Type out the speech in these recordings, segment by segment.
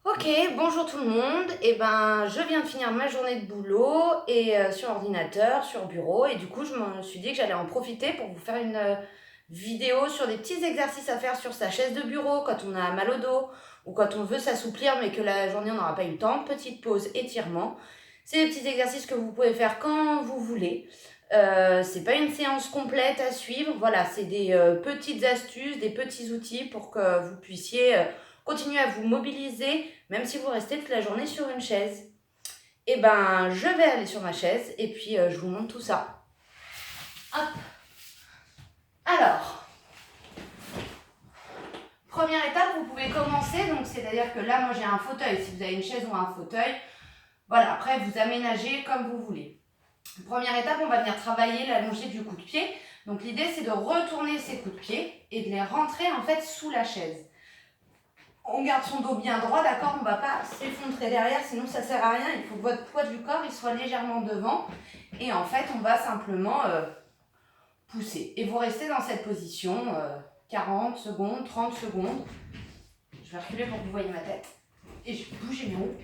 Ok, bonjour tout le monde. Je viens de finir ma journée de boulot et sur ordinateur, sur bureau, et du coup, je me suis dit que j'allais en profiter pour vous faire une vidéo sur des petits exercices à faire sur sa chaise de bureau quand on a mal au dos ou quand on veut s'assouplir mais que la journée on n'aura pas eu le temps. Petite pause, étirement. C'est des petits exercices que vous pouvez faire quand vous voulez. C'est pas une séance complète à suivre. Voilà, c'est des petites astuces, des petits outils pour que vous puissiez continuer à vous mobiliser même si vous restez toute la journée sur une chaise. Je vais aller sur ma chaise et puis je vous montre tout ça. Hop. Alors, première étape, vous pouvez commencer. Donc, c'est-à-dire que là, moi, j'ai un fauteuil. Si vous avez une chaise ou un fauteuil, voilà, après, vous aménagez comme vous voulez. Première étape, on va venir travailler l'allongée du coup de pied. Donc, l'idée, c'est de retourner ces coups de pied et de les rentrer, en fait, sous la chaise. On garde son dos bien droit, d'accord? On ne va pas s'effondrer derrière, sinon ça ne sert à rien. Il faut que votre poids du corps il soit légèrement devant. Et en fait, on va simplement pousser. Et vous restez dans cette position 40 secondes, 30 secondes. Je vais reculer pour que vous voyez ma tête. Et je vais bouger mes roues.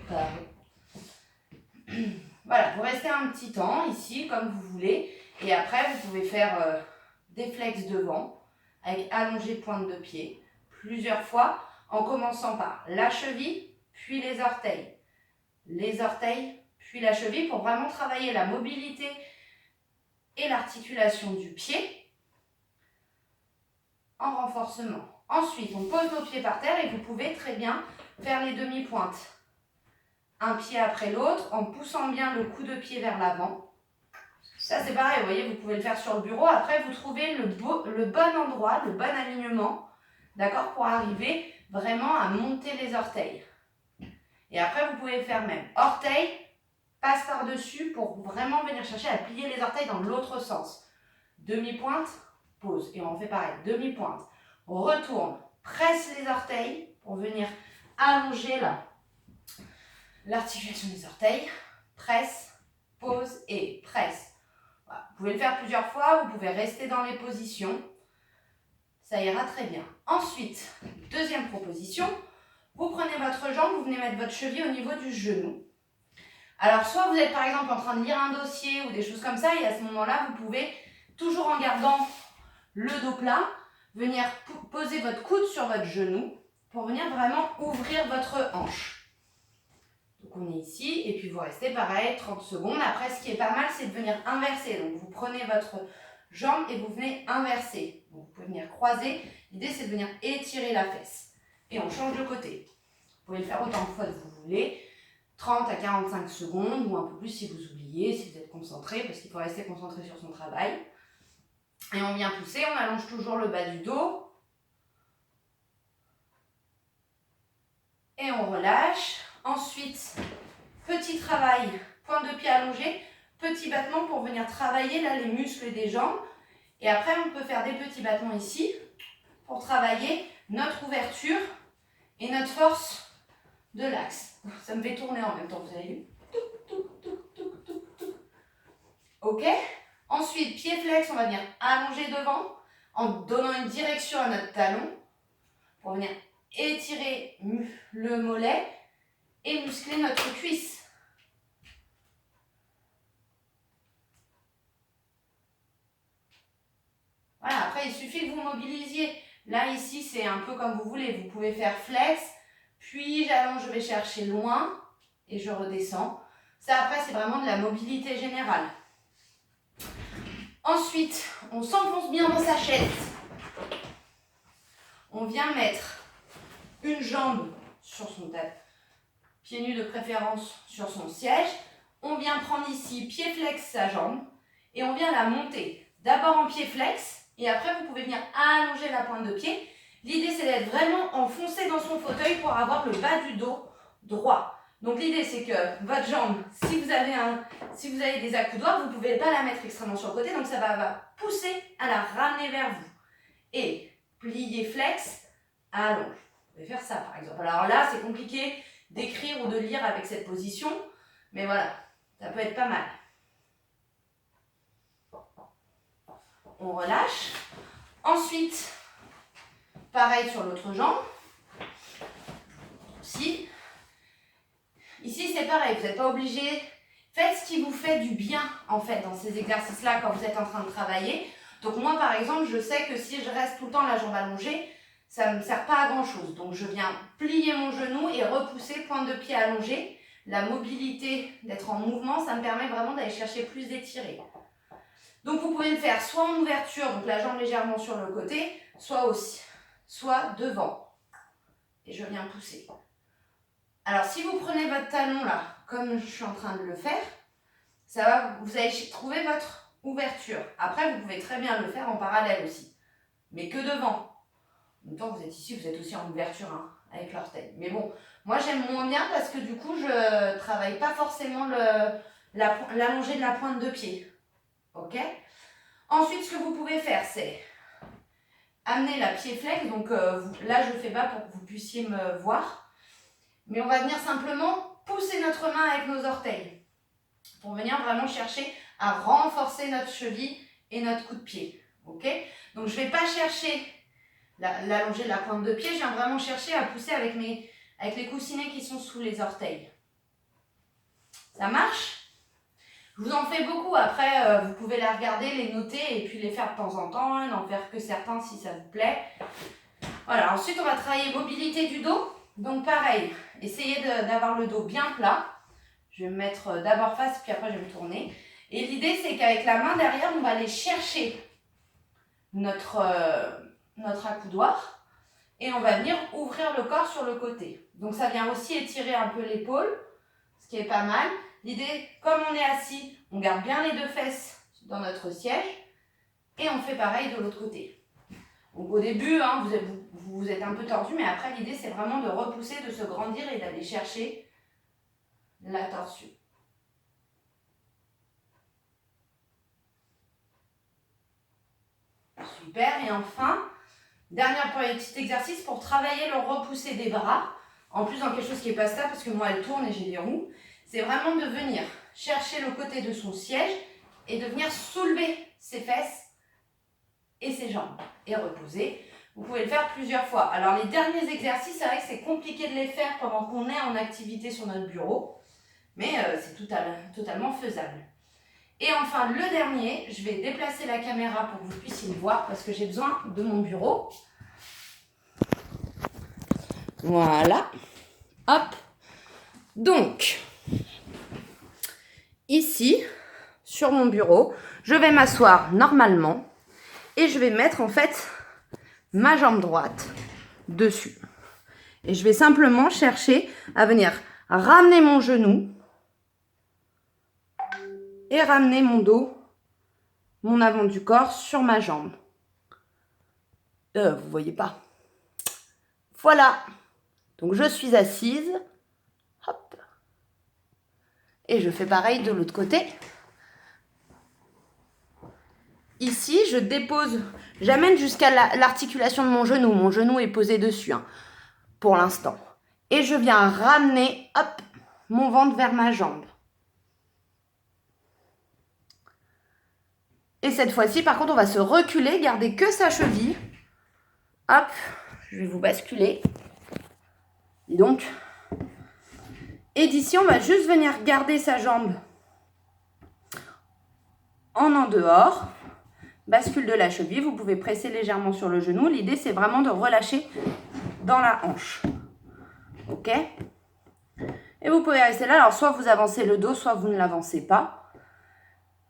Voilà, vous restez un petit temps ici, comme vous voulez. Et après, vous pouvez faire des flex devant, avec allongé pointe de pied, plusieurs fois, en commençant par la cheville, puis les orteils. Les orteils, puis la cheville, pour vraiment travailler la mobilité et l'articulation du pied en renforcement. Ensuite, on pose nos pieds par terre et vous pouvez très bien faire les demi-pointes. Un pied après l'autre, en poussant bien le coup de pied vers l'avant. Ça, c'est pareil, vous voyez, vous pouvez le faire sur le bureau. Après, vous trouvez le bon endroit, le bon alignement, d'accord, pour arriver vraiment à monter les orteils. Et après, vous pouvez le faire même. Orteil, passe par-dessus pour vraiment venir chercher à plier les orteils dans l'autre sens. Demi-pointe, pause. Et on fait pareil, demi-pointe. Retourne, presse les orteils pour venir allonger l'articulation des orteils. Presse, pause et presse. Voilà. Vous pouvez le faire plusieurs fois, vous pouvez rester dans les positions. Ça ira très bien. Ensuite, deuxième proposition, vous prenez votre jambe, vous venez mettre votre cheville au niveau du genou. Alors, soit vous êtes par exemple en train de lire un dossier ou des choses comme ça, et à ce moment-là, vous pouvez, toujours en gardant le dos plat, venir poser votre coude sur votre genou pour venir vraiment ouvrir votre hanche. Donc, on est ici, et puis vous restez pareil, 30 secondes. Après, ce qui est pas mal, c'est de venir inverser. Donc, vous prenez votre jambe et vous venez inverser. Donc, vous pouvez venir croiser. L'idée, c'est de venir étirer la fesse. Et on change de côté. Vous pouvez le faire autant de fois que vous voulez. 30 à 45 secondes ou un peu plus si vous oubliez, si vous êtes concentré, parce qu'il faut rester concentré sur son travail. Et on vient pousser, on allonge toujours le bas du dos. Et on relâche. Ensuite, petit travail, pointe de pied allongée, petit battement pour venir travailler là les muscles des jambes. Et après, on peut faire des petits battements ici pour travailler notre ouverture et notre force de l'axe. Ça me fait tourner en même temps, vous avez vu? Ok? Ensuite, pied flex, on va venir allonger devant en donnant une direction à notre talon pour venir étirer le mollet et muscler notre cuisse. Voilà, après il suffit que vous mobilisiez. Là, ici, c'est un peu comme vous voulez. Vous pouvez faire flex, puis j'allonge, je vais chercher loin et je redescends. Ça, après, c'est vraiment de la mobilité générale. Ensuite, on s'enfonce bien dans sa chaise. On vient mettre une jambe sur son tête, pieds nus de préférence sur son siège. On vient prendre ici pied flex sa jambe et on vient la monter. D'abord en pied flex et après vous pouvez venir allonger la pointe de pied. L'idée c'est d'être vraiment enfoncé dans son fauteuil pour avoir le bas du dos droit. Donc l'idée c'est que votre jambe, si vous avez des accoudoirs, vous ne pouvez pas la mettre extrêmement sur le côté, donc ça va pousser à la ramener vers vous. Et plier flex, allonge. Vous pouvez faire ça par exemple. Alors là c'est compliqué d'écrire ou de lire avec cette position, mais voilà, ça peut être pas mal. On relâche. Ensuite, pareil sur l'autre jambe. Aussi. pareil, vous n'êtes pas obligé. Faites ce qui vous fait du bien, en fait, dans ces exercices-là, quand vous êtes en train de travailler. Donc moi, par exemple, je sais que si je reste tout le temps la jambe allongée, ça ne me sert pas à grand-chose. Donc je viens plier mon genou et repousser, pointe de pied allongée. La mobilité, d'être en mouvement, ça me permet vraiment d'aller chercher plus d'étiré. Donc vous pouvez le faire soit en ouverture, donc la jambe légèrement sur le côté, soit aussi, soit devant. Et je viens pousser. Alors si vous prenez votre talon là, comme je suis en train de le faire, ça va, vous allez trouver votre ouverture. Après, vous pouvez très bien le faire en parallèle aussi, mais que devant. En même temps, vous êtes ici, vous êtes aussi en ouverture hein, avec l'orteil. Mais bon, moi j'aime moins bien parce que du coup, je ne travaille pas forcément l'allongé de la pointe de pied. Ok? Ensuite, ce que vous pouvez faire, c'est amener la pied flex. Donc là, je ne le fais pas pour que vous puissiez me voir. Mais on va venir simplement pousser notre main avec nos orteils pour venir vraiment chercher à renforcer notre cheville et notre coup de pied. Ok? Donc, je ne vais pas chercher l'allonger de la pointe de pied. Je viens vraiment chercher à pousser avec les coussinets qui sont sous les orteils. Ça marche? Je vous en fais beaucoup. Après, vous pouvez les regarder, les noter et puis les faire de temps en temps. Hein, n'en faire que certains si ça vous plaît. Voilà. Ensuite, on va travailler mobilité du dos. Donc, pareil, essayez d'avoir le dos bien plat. Je vais me mettre d'abord face, puis après, je vais me tourner. Et l'idée, c'est qu'avec la main derrière, on va aller chercher notre accoudoir et on va venir ouvrir le corps sur le côté. Donc, ça vient aussi étirer un peu l'épaule, ce qui est pas mal. L'idée, comme on est assis, on garde bien les deux fesses dans notre siège et on fait pareil de l'autre côté. Donc, au début, hein, vous êtes un peu tordu, mais après, l'idée, c'est vraiment de repousser, de se grandir et d'aller chercher la torsion. Super. Et enfin, dernier petit exercice pour travailler le repousser des bras. En plus, dans quelque chose qui n'est pas stable, parce que moi, elle tourne et j'ai des roues. C'est vraiment de venir chercher le côté de son siège et de venir soulever ses fesses et ses jambes et reposer. Vous pouvez le faire plusieurs fois. Alors, les derniers exercices, c'est vrai que c'est compliqué de les faire pendant qu'on est en activité sur notre bureau, mais c'est totalement faisable. Et enfin, le dernier, je vais déplacer la caméra pour que vous puissiez le voir parce que j'ai besoin de mon bureau. Voilà. Hop. Donc, ici, sur mon bureau, je vais m'asseoir normalement et je vais mettre en fait ma jambe droite dessus. Et je vais simplement chercher à venir ramener mon genou et ramener mon dos, mon avant du corps sur ma jambe. Vous voyez pas. Voilà. Donc je suis assise. Hop. Et je fais pareil de l'autre côté. Ici, je dépose, j'amène jusqu'à l'articulation de mon genou. Mon genou est posé dessus hein, pour l'instant. Et je viens ramener, hop, mon ventre vers ma jambe. Et cette fois-ci, par contre, on va se reculer, garder que sa cheville. Hop, je vais vous basculer. Et donc, et d'ici, on va juste venir garder sa jambe en dehors. Bascule de la cheville, vous pouvez presser légèrement sur le genou. L'idée, c'est vraiment de relâcher dans la hanche. Ok? Et vous pouvez rester là. Alors, soit vous avancez le dos, soit vous ne l'avancez pas.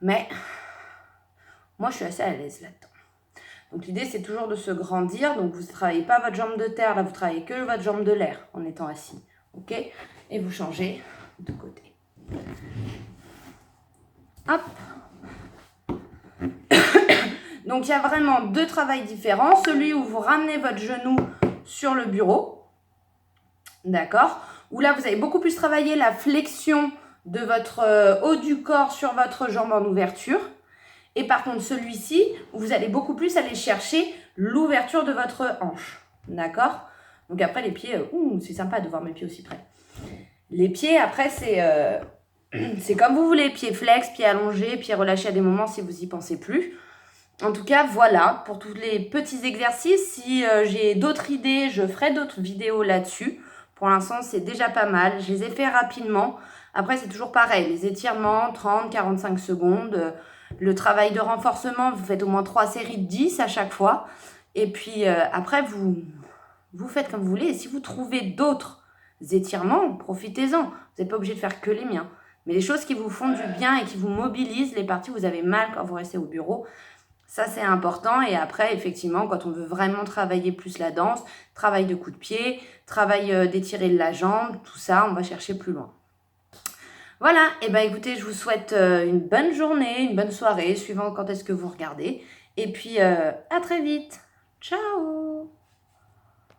Mais moi, je suis assez à l'aise là-dedans. Donc, l'idée, c'est toujours de se grandir. Donc, vous ne travaillez pas votre jambe de terre. Là, vous travaillez que votre jambe de l'air en étant assis. Ok? Et vous changez de côté. Hop. Donc, il y a vraiment deux travails différents. Celui où vous ramenez votre genou sur le bureau. D'accord? Où là, vous avez beaucoup plus travaillé la flexion de votre haut du corps sur votre jambe en ouverture. Et par contre, celui-ci, où vous allez beaucoup plus aller chercher l'ouverture de votre hanche. D'accord? Donc après, les pieds, c'est sympa de voir mes pieds aussi près. Les pieds, après, c'est comme vous voulez. Pieds flex, pieds allongés, pieds relâchés à des moments si vous n'y pensez plus. En tout cas, voilà, pour tous les petits exercices. Si j'ai d'autres idées, je ferai d'autres vidéos là-dessus. Pour l'instant, c'est déjà pas mal. Je les ai fait rapidement. Après, c'est toujours pareil, les étirements, 30-45 secondes. Le travail de renforcement, vous faites au moins 3 séries de 10 à chaque fois. Et puis après, vous faites comme vous voulez. Et si vous trouvez d'autres étirements, profitez-en. Vous n'êtes pas obligé de faire que les miens. Mais les choses qui vous font du bien et qui vous mobilisent, les parties où vous avez mal quand vous restez au bureau, ça c'est important. Et après, effectivement, quand on veut vraiment travailler plus la danse, travail de coup de pied, travail d'étirer la jambe, tout ça, on va chercher plus loin. Voilà, et ben écoutez, je vous souhaite une bonne journée, une bonne soirée, suivant quand est-ce que vous regardez. Et puis, à très vite. Ciao!